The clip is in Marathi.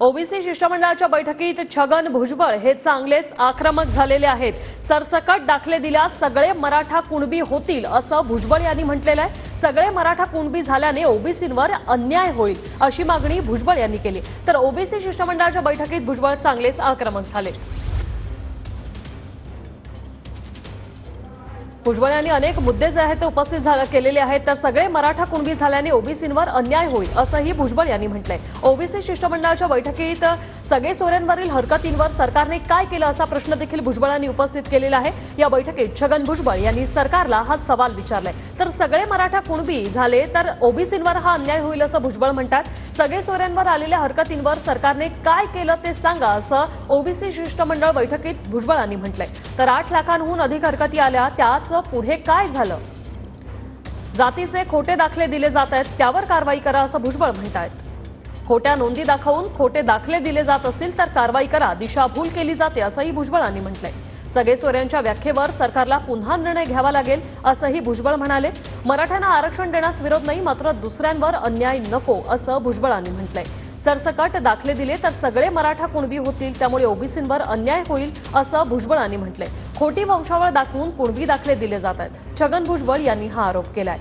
ओबीसी शिष्टमंडळाच्या बैठकीत छगन भुजबळ हे चांगलेच आक्रमक झालेले आहेत। सरसकट दाखले दिल्यास सगळे मराठा कुणबी होतील असं भुजबळ यांनी म्हटलेलं आहे। सगळे मराठा कुणबी झाल्याने ओबीसींवर अन्याय होईल अशी मागणी भुजबळ यांनी केली। तर ओबीसी शिष्टमंडळाच्या बैठकीत भुजबळ चांगलेच आक्रमक झाले। भुजबळ यांनी अनेक मुद्दे जे आहेत ते उपस्थित केलेले आहेत। तर सगळे मराठा कुणबी झाल्याने ओबीसींवर अन्याय होईल असंही भुजबळ यांनी म्हटलंय। ओबीसी शिष्टमंडळाच्या बैठकीत सगळे सोयऱ्यांवरील हरकतींवर सरकारने काय केलं असा प्रश्न देखील भुजबळांनी उपस्थित केलेला आहे। या बैठकीत छगन भुजबळ यांनी सरकारला हा सवाल विचारलाय। तर सगळे मराठा कुणबी झाले तर ओबीसींवर हा अन्याय होईल असं भुजबळ म्हणतात। सगळे सोयऱ्यांवर आलेल्या हरकतींवर सरकारने काय केलं ते सांगा असं ओबीसी शिष्टमंडळ बैठकीत भुजबळांनी म्हटलंय। तर 8 लाखांहून अधिक हरकती आल्या, त्याच पुढे काय झालं? जातीचे खोटे दाखले दिले जात आहेत, त्यावर कारवाई करा असं भुजबळ म्हणतात। खोट्या नोंदी दाखवून खोटे दाखले दिले जात असतील तर कारवाई करा, दिशाभूल केली जाते असंही भुजबळांनी म्हटलंय। सगळे सोयऱ्यांच्या व्याख्येवर सरकारला पुन्हा निर्णय घ्यावा लागेल असंही भुजबळ म्हणाले। मराठ्यांना आरक्षण देण्यास विरोध नाही, मात्र दुसऱ्यांवर अन्याय नको असं भुजबळांनी म्हटलंय। सरसकट दाखले दिले तर सगळे मराठा कुणबी होतील, त्यामुळे ओबीसींवर अन्याय होईल असं भुजबळांनी म्हटलंय। खोटी वंशावळ दाखवून कुणबी दाखले दिले जात आहेत, छगन भुजबळ यांनी हा आरोप केलाय।